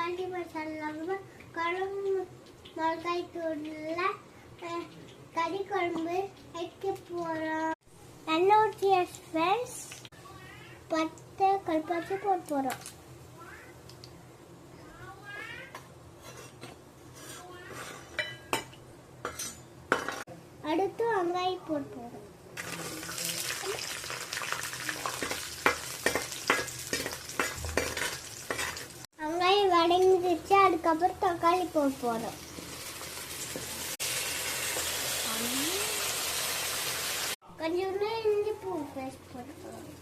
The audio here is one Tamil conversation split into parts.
தக்காளி மசாலா குழம்பு மிளகாய் தூள்ல கறி குழம்பு வைக்க போகிறோம். நல்ல ஃப்ரெண்ட்ஸ் பத்தை கல்பாச்சி போட போகிறோம். அடுத்து வெங்காயம் போட்டு போகிறோம். வெங்காயம் வதங்கிடுச்சு. அதுக்கப்புறம் தக்காளி போட்டு போகிறோம். கொஞ்சம் இஞ்சி பூ பேஸ்ட் போட்டு போகிறோம்.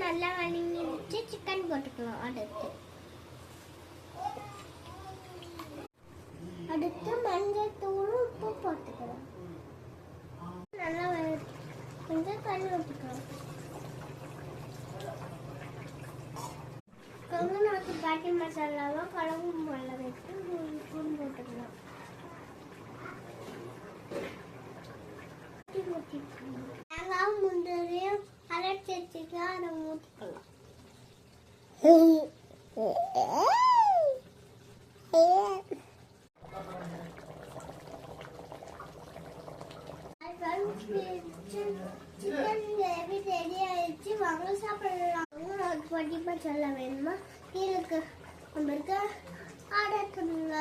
நல்லா வதங்கிடுச்சு. சிக்கன் போட்டுக்கலாம். அடுத்து மஞ்சள் தூள் உப்பு போட்டுக்கலாம். நல்லா கொஞ்சம் தண்ணி ஊற்றிக்கலாம். கொங்குநாட்டு பாட்டி மசாலாவை குழம்பு மிளகா வச்சு ஸ்பூன் போட்டுக்கலாம். தேங்காய் முந்திரியும் அரைச்சி வச்சுக்கலாம். அதை ஊற்றிக்கலாம். சிக்கன் கிரேவி ரெடி ஆயிடுச்சு. வாங்க சாப்பிடலாம். பாட்டி மசாலா வேணுமா கீழே நம்பருக்கு ஆர்டர் பண்ணுங்க.